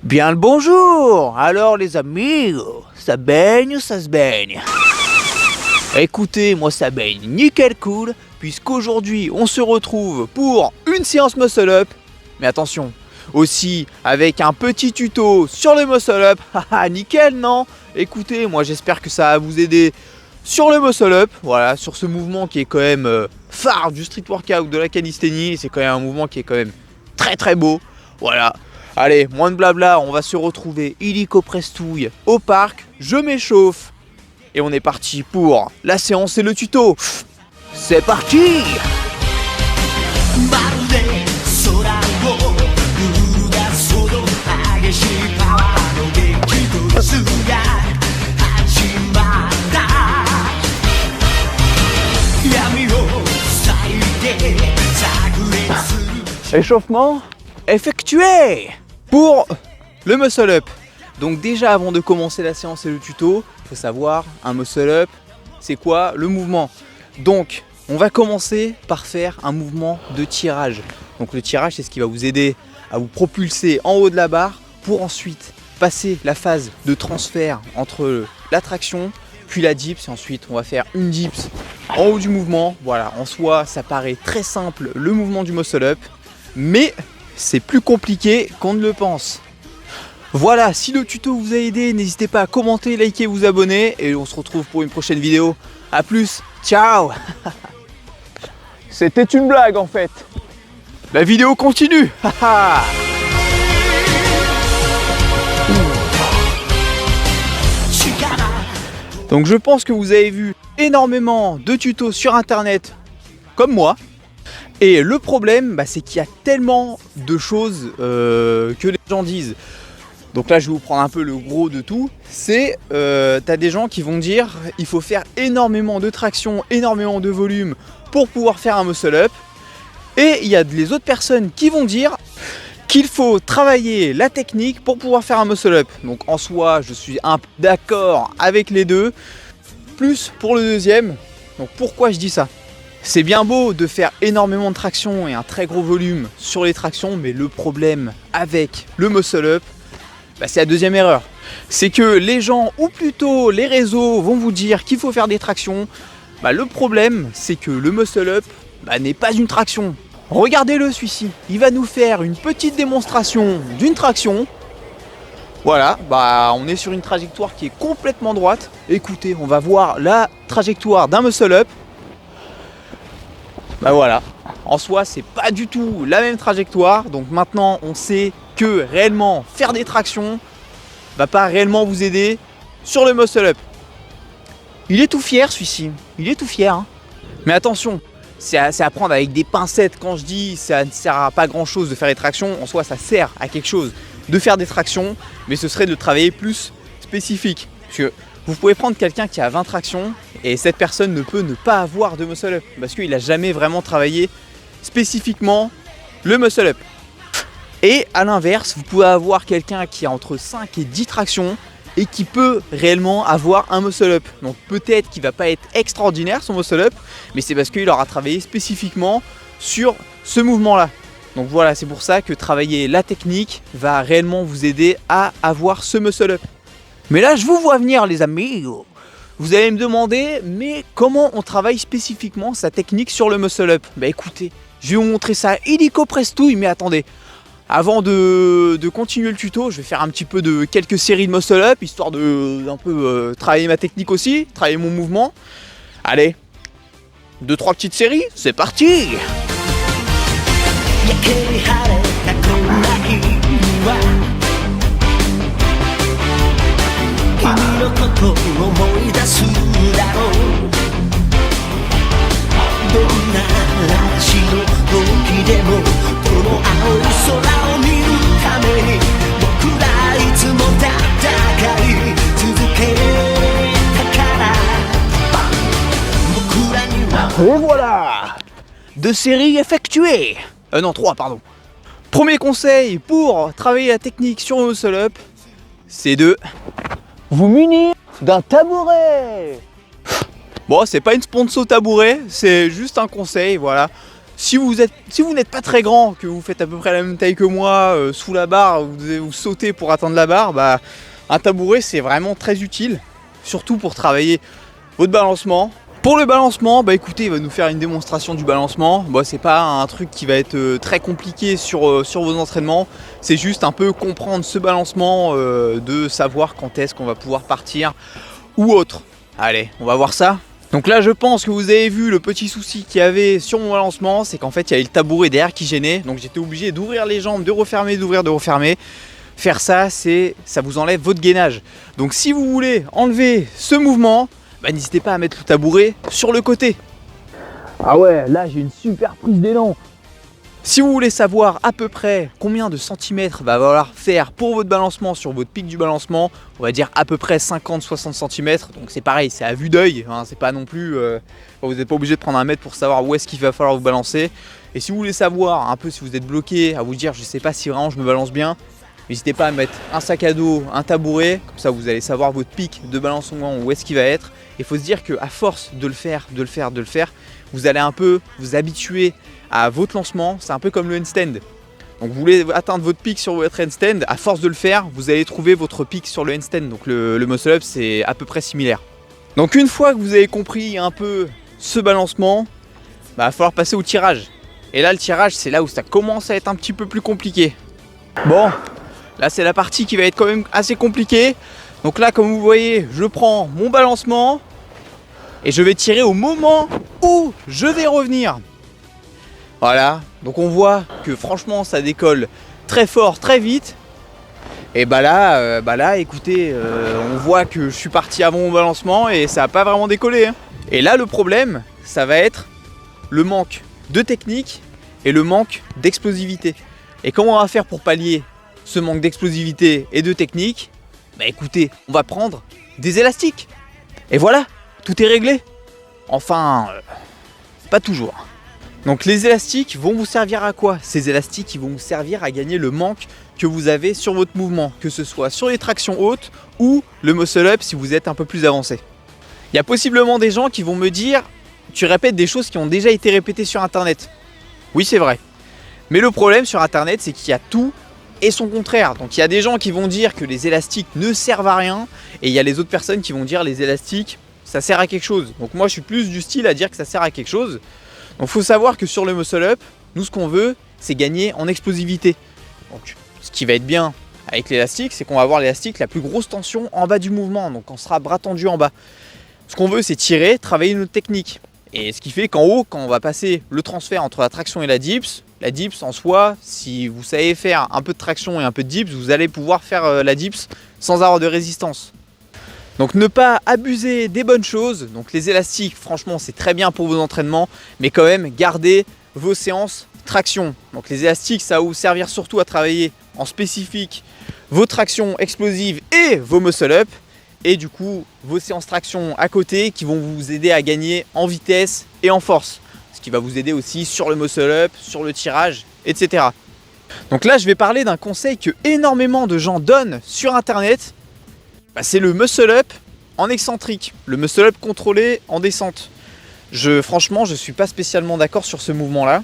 Bien le bonjour. Alors les amis, ça baigne ou ça se baigne? Écoutez, moi ça baigne nickel cool, puisqu'aujourd'hui on se retrouve pour une séance muscle up. Mais attention, aussi avec un petit tuto sur le muscle up. Haha, nickel non? Écoutez, moi j'espère que ça va vous aider sur le muscle up, voilà, sur ce mouvement qui est quand même phare du street workout, de la calisthénie. C'est quand même un mouvement qui est quand même très beau, voilà. Allez, moins de blabla, on va se retrouver illico prestouille au parc, je m'échauffe et on est parti pour la séance et le tuto. C'est parti! Échauffement effectué pour le muscle up. Donc déjà avant de commencer la séance et le tuto, il faut savoir un muscle up, c'est quoi le mouvement. Donc on va commencer par faire un mouvement de tirage. Donc le tirage, c'est ce qui va vous aider à vous propulser en haut de la barre pour ensuite passer la phase de transfert entre la traction puis la dips, et ensuite on va faire une dips en haut du mouvement. Voilà, en soi ça paraît très simple le mouvement du muscle up, mais c'est plus compliqué qu'on ne le pense. Voilà, si le tuto vous a aidé, n'hésitez pas à commenter, liker, vous abonner et on se retrouve pour une prochaine vidéo. A plus, ciao. C'était une blague en fait. La vidéo continue. Donc je pense que vous avez vu énormément de tutos sur internet comme moi. Et le problème, c'est qu'il y a tellement de choses que les gens disent. Donc là, je vais vous prendre un peu le gros de tout. C'est, t'as des gens qui vont dire il faut faire énormément de traction, énormément de volume pour pouvoir faire un muscle up. Et il y a les autres personnes qui vont dire qu'il faut travailler la technique pour pouvoir faire un muscle up. Donc en soi, je suis un peu d'accord avec les deux. Plus pour le deuxième. Donc pourquoi je dis ça ? C'est bien beau de faire énormément de traction et un très gros volume sur les tractions, mais le problème avec le muscle up, c'est la deuxième erreur. C'est que les gens, ou plutôt les réseaux, vont vous dire qu'il faut faire des tractions. Le problème, c'est que le muscle up n'est pas une traction. Regardez-le celui-ci, il va nous faire une petite démonstration d'une traction. Voilà, on est sur une trajectoire qui est complètement droite. Écoutez, on va voir la trajectoire d'un muscle up. Voilà, en soi c'est pas du tout la même trajectoire, donc maintenant on sait que réellement faire des tractions va pas réellement vous aider sur le muscle up. Il est tout fier celui-ci, il est tout fier hein. Mais attention, c'est à prendre avec des pincettes. Quand je dis ça ne sert à pas grand chose de faire des tractions, en soi ça sert à quelque chose de faire des tractions, mais ce serait de travailler plus spécifique. Parce que vous pouvez prendre quelqu'un qui a 20 tractions et cette personne ne peut ne pas avoir de muscle up parce qu'il n'a jamais vraiment travaillé spécifiquement le muscle up. Et à l'inverse, vous pouvez avoir quelqu'un qui a entre 5 et 10 tractions et qui peut réellement avoir un muscle up. Donc peut-être qu'il ne va pas être extraordinaire son muscle up, mais c'est parce qu'il aura travaillé spécifiquement sur ce mouvement-là. Donc voilà, c'est pour ça que travailler la technique va réellement vous aider à avoir ce muscle up. Mais là, je vous vois venir les amis. Vous allez me demander, mais comment on travaille spécifiquement sa technique sur le muscle up? Écoutez, je vais vous montrer ça illico prestouille, mais attendez. Avant de continuer le tuto, je vais faire un petit peu de quelques séries de muscle up, histoire de un peu travailler ma technique aussi, travailler mon mouvement. Allez, 2-3 petites séries, c'est parti! Et voilà! 2 séries effectuées! Non, 3, pardon. Premier conseil pour travailler la technique sur le muscle up, c'est de vous munir d'un tabouret. Bon, c'est pas une sponsor tabouret, c'est juste un conseil, voilà. Si vous n'êtes pas très grand, que vous faites à peu près la même taille que moi, sous la barre, vous devez vous sauter pour atteindre la barre, bah, un tabouret c'est vraiment très utile, surtout pour travailler votre balancement. Pour le balancement, bah écoutez, il va nous faire une démonstration du balancement. Bon, c'est pas un truc qui va être très compliqué sur vos entraînements, c'est juste un peu comprendre ce balancement, de savoir quand est-ce qu'on va pouvoir partir ou autre. Allez, on va voir ça. Donc là je pense que vous avez vu le petit souci qu'il y avait sur mon balancement, c'est qu'en fait il y avait le tabouret derrière qui gênait, donc j'étais obligé d'ouvrir les jambes, de refermer, d'ouvrir, de refermer. Faire ça, ça vous enlève votre gainage. Donc si vous voulez enlever ce mouvement, bah, n'hésitez pas à mettre le tabouret sur le côté. Ah ouais, là j'ai une super prise d'élan. Si vous voulez savoir à peu près combien de centimètres va falloir faire pour votre balancement sur votre pic du balancement, on va dire à peu près 50-60 cm. Donc c'est pareil, c'est à vue d'œil, hein, c'est pas non plus, vous n'êtes pas obligé de prendre un mètre pour savoir où est-ce qu'il va falloir vous balancer. Et si vous voulez savoir un peu si vous êtes bloqué, à vous dire je sais pas si vraiment je me balance bien, n'hésitez pas à mettre un sac à dos, un tabouret, comme ça vous allez savoir votre pic de balancement, où est-ce qu'il va être. Il faut se dire qu'à force de le faire, vous allez un peu vous habituer à votre lancement. C'est un peu comme le handstand. Donc vous voulez atteindre votre pic sur votre handstand, à force de le faire, vous allez trouver votre pic sur le handstand. Donc le muscle up, c'est à peu près similaire. Donc une fois que vous avez compris un peu ce balancement, bah, il va falloir passer au tirage. Et là le tirage, c'est là où ça commence à être un petit peu plus compliqué. Bon, là c'est la partie qui va être quand même assez compliquée. Donc là comme vous voyez, je prends mon balancement et je vais tirer au moment où je vais revenir. Voilà, donc on voit que franchement ça décolle très fort, très vite. Et bah là écoutez, on voit que je suis parti avant mon balancement et ça n'a pas vraiment décollé, hein. Et là le problème, ça va être le manque de technique et le manque d'explosivité. Et comment on va faire pour pallier ce manque d'explosivité et de technique? Bah écoutez, on va prendre des élastiques. Et voilà, tout est réglé. Enfin, pas toujours. Donc les élastiques vont vous servir à quoi? Ces élastiques, ils vont vous servir à gagner le manque que vous avez sur votre mouvement, que ce soit sur les tractions hautes ou le muscle up si vous êtes un peu plus avancé. Il y a possiblement des gens qui vont me dire « Tu répètes des choses qui ont déjà été répétées sur internet ». Oui, c'est vrai. Mais le problème sur internet, c'est qu'il y a tout et son contraire. Donc il y a des gens qui vont dire que les élastiques ne servent à rien et il y a les autres personnes qui vont dire les élastiques, ça sert à quelque chose. Donc moi je suis plus du style à dire que ça sert à quelque chose. Donc il faut savoir que sur le muscle up, nous ce qu'on veut, c'est gagner en explosivité. Donc ce qui va être bien avec l'élastique, c'est qu'on va avoir l'élastique la plus grosse tension en bas du mouvement, donc on sera bras tendu en bas. Ce qu'on veut, c'est tirer, travailler notre technique. Et ce qui fait qu'en haut, quand on va passer le transfert entre la traction et la dips en soi, si vous savez faire un peu de traction et un peu de dips, vous allez pouvoir faire la dips sans avoir de résistance. Donc ne pas abuser des bonnes choses. Donc les élastiques, franchement, c'est très bien pour vos entraînements, mais quand même, gardez vos séances traction. Donc les élastiques, ça va vous servir surtout à travailler en spécifique vos tractions explosives et vos muscle up. Et du coup, vos séances traction à côté qui vont vous aider à gagner en vitesse et en force. Ce qui va vous aider aussi sur le muscle up, sur le tirage, etc. Donc là, je vais parler d'un conseil que énormément de gens donnent sur internet. C'est le muscle up en excentrique, le muscle up contrôlé en descente. Franchement, je ne suis pas spécialement d'accord sur ce mouvement-là.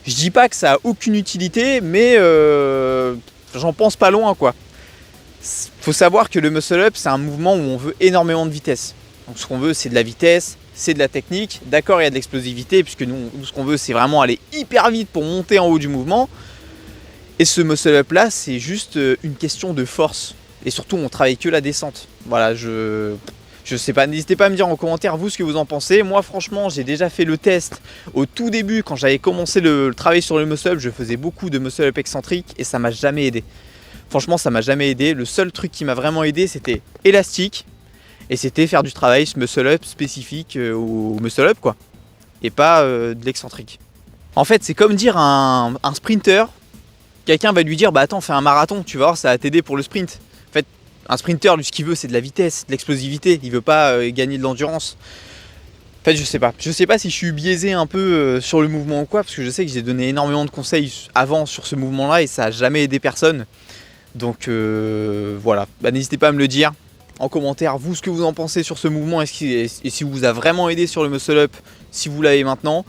Je dis pas que ça a aucune utilité, mais j'en pense pas loin, quoi. Faut savoir que le muscle up, c'est un mouvement où on veut énormément de vitesse. Donc ce qu'on veut, c'est de la vitesse, c'est de la technique. D'accord, il y a de l'explosivité, puisque nous ce qu'on veut, c'est vraiment aller hyper vite pour monter en haut du mouvement. Et ce muscle up là, c'est juste une question de force. Et surtout, on travaille que la descente. Voilà, je sais pas, n'hésitez pas à me dire en commentaire vous ce que vous en pensez. Moi franchement, j'ai déjà fait le test au tout début quand j'avais commencé le travail sur le muscle up. Je faisais beaucoup de muscle up excentrique et ça m'a jamais aidé. Franchement, ça m'a jamais aidé. Le seul truc qui m'a vraiment aidé, c'était élastique. Et c'était faire du travail muscle up spécifique au muscle up, quoi. Et pas de l'excentrique. En fait, c'est comme dire à un sprinter, quelqu'un va lui dire, bah attends, fais un marathon, tu vas voir, ça va t'aider pour le sprint. En fait, un sprinter, lui, ce qu'il veut, c'est de la vitesse, de l'explosivité. Il veut pas gagner de l'endurance. En fait, je sais pas. Je sais pas si je suis biaisé un peu sur le mouvement ou quoi, parce que je sais que j'ai donné énormément de conseils avant sur ce mouvement-là et ça a jamais aidé personne. Donc voilà, n'hésitez pas à me le dire en commentaire, vous, ce que vous en pensez sur ce mouvement et si vous a vraiment aidé sur le muscle up, si vous l'avez maintenant.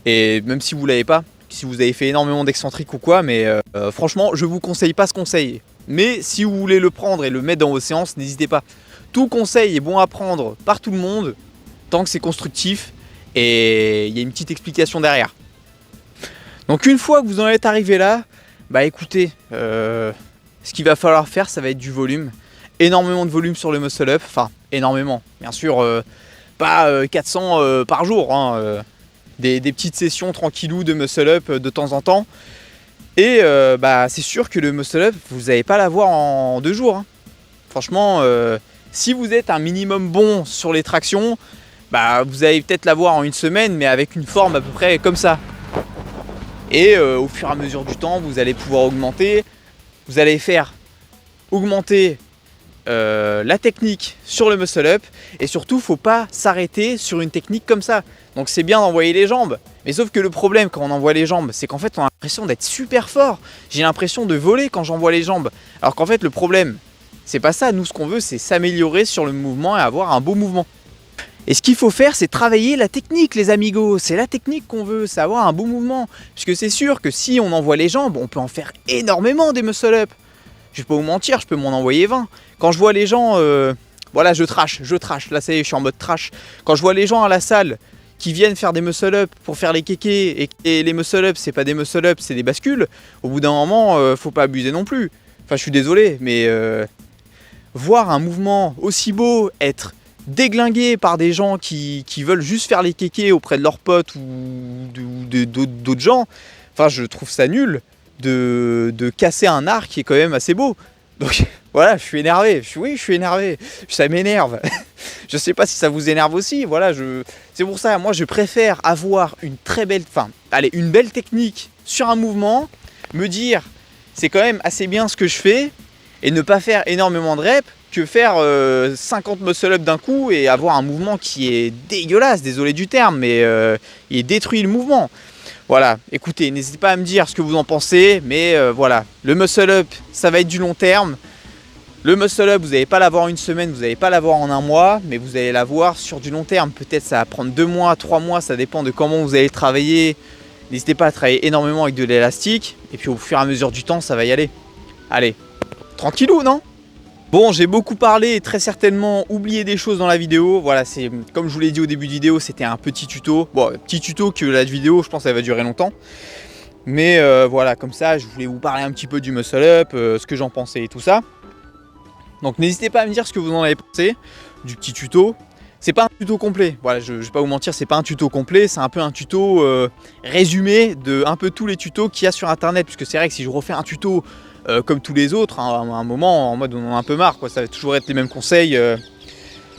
Et même si vous l'avez pas, si vous avez fait énormément d'excentriques ou quoi, mais franchement, je vous conseille pas ce conseil. Mais si vous voulez le prendre et le mettre dans vos séances, n'hésitez pas. Tout conseil est bon à prendre par tout le monde, tant que c'est constructif et il y a une petite explication derrière. Donc une fois que vous en êtes arrivé là, bah écoutez, ce qu'il va falloir faire, ça va être du volume. Énormément de volume sur le muscle up, enfin énormément, bien sûr, pas 400 par jour, hein, des petites sessions tranquillou de muscle up de temps en temps. Et bah c'est sûr que le muscle up, vous n'allez pas l'avoir en 2 jours. Hein. Franchement, si vous êtes un minimum bon sur les tractions, bah vous allez peut-être l'avoir en 1 semaine, mais avec une forme à peu près comme ça. Et au fur et à mesure du temps, vous allez pouvoir augmenter. Vous allez faire augmenter la technique sur le muscle up. Et surtout, il ne faut pas s'arrêter sur une technique comme ça. Donc c'est bien d'envoyer les jambes. Mais sauf que le problème quand on envoie les jambes, c'est qu'en fait on a l'impression d'être super fort. J'ai l'impression de voler quand j'envoie les jambes. Alors qu'en fait le problème, c'est pas ça. Nous ce qu'on veut, c'est s'améliorer sur le mouvement et avoir un beau mouvement. Et ce qu'il faut faire, c'est travailler la technique, les amigos. C'est la technique qu'on veut, c'est avoir un beau mouvement. Puisque c'est sûr que si on envoie les jambes, on peut en faire énormément des muscle-up. Je vais pas vous mentir, je peux m'en envoyer 20. Quand je vois les gens, voilà, je trash. Là, ça y est, je suis en mode trash. Quand je vois les gens à la salle qui viennent faire des muscle-up pour faire les kékés, et les muscle-up, c'est pas des muscle-up, c'est des bascules, au bout d'un moment, faut pas abuser non plus. Enfin, je suis désolé, mais voir un mouvement aussi beau être déglingué par des gens qui veulent juste faire les kékés auprès de leurs potes ou d'autres gens, enfin je trouve ça nul de casser un art qui est quand même assez beau. Donc voilà, je suis énervé, je suis énervé, ça m'énerve. Je sais pas si ça vous énerve aussi, voilà, c'est pour ça, moi je préfère avoir une très belle, une belle technique sur un mouvement, me dire c'est quand même assez bien ce que je fais et ne pas faire énormément de reps que faire 50 muscle-up d'un coup et avoir un mouvement qui est dégueulasse, désolé du terme, mais il détruit le mouvement. Voilà, écoutez, n'hésitez pas à me dire ce que vous en pensez, mais voilà, le muscle-up, ça va être du long terme. Le muscle-up, vous n'allez pas l'avoir en 1 semaine, vous n'allez pas l'avoir en 1 mois, mais vous allez l'avoir sur du long terme. Peut-être ça va prendre 2 mois, 3 mois, ça dépend de comment vous allez travailler. N'hésitez pas à travailler énormément avec de l'élastique, et puis au fur et à mesure du temps, ça va y aller. Allez, tranquillou, non ? Bon, j'ai beaucoup parlé et très certainement oublié des choses dans la vidéo. Voilà, c'est comme je vous l'ai dit au début de vidéo, c'était un petit tuto. Bon, petit tuto que la vidéo, je pense, elle va durer longtemps. Mais voilà, comme ça, je voulais vous parler un petit peu du muscle up, ce que j'en pensais et tout ça. Donc n'hésitez pas à me dire ce que vous en avez pensé du petit tuto. C'est pas un tuto complet, voilà, je vais pas vous mentir, c'est pas un tuto complet, c'est un peu un tuto résumé de un peu tous les tutos qu'il y a sur internet. Puisque c'est vrai que si je refais un tuto comme tous les autres, hein, à un moment en mode on en a un peu marre, quoi. Ça va toujours être les mêmes conseils.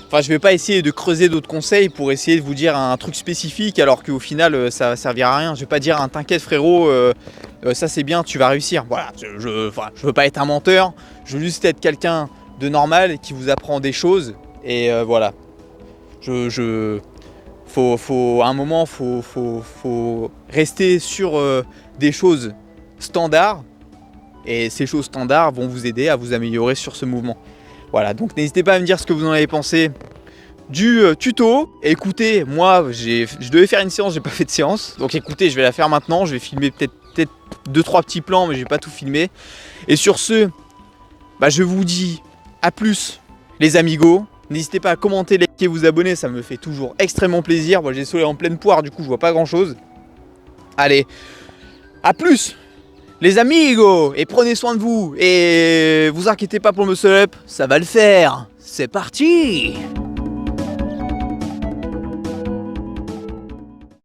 Enfin, je vais pas essayer de creuser d'autres conseils pour essayer de vous dire un truc spécifique alors qu'au final ça servira à rien. Je vais pas dire un t'inquiète frérot, ça c'est bien, tu vas réussir. Voilà, je veux pas être un menteur, je veux juste être quelqu'un de normal qui vous apprend des choses et voilà. À un moment, faut rester sur des choses standards. Et ces choses standards vont vous aider à vous améliorer sur ce mouvement. Voilà, donc n'hésitez pas à me dire ce que vous en avez pensé du tuto. Et écoutez, moi, je devais faire une séance, j'ai pas fait de séance. Donc écoutez, je vais la faire maintenant. Je vais filmer peut-être 2-3 petits plans, mais je vais pas tout filmer. Et sur ce, bah, je vous dis à plus les amigos. N'hésitez pas à commenter, liker, vous abonner, ça me fait toujours extrêmement plaisir. Moi, j'ai le soleil en pleine poire, du coup, je vois pas grand-chose. Allez, à plus les amigos, et prenez soin de vous, et vous inquiétez pas pour le muscle up, ça va le faire, c'est parti.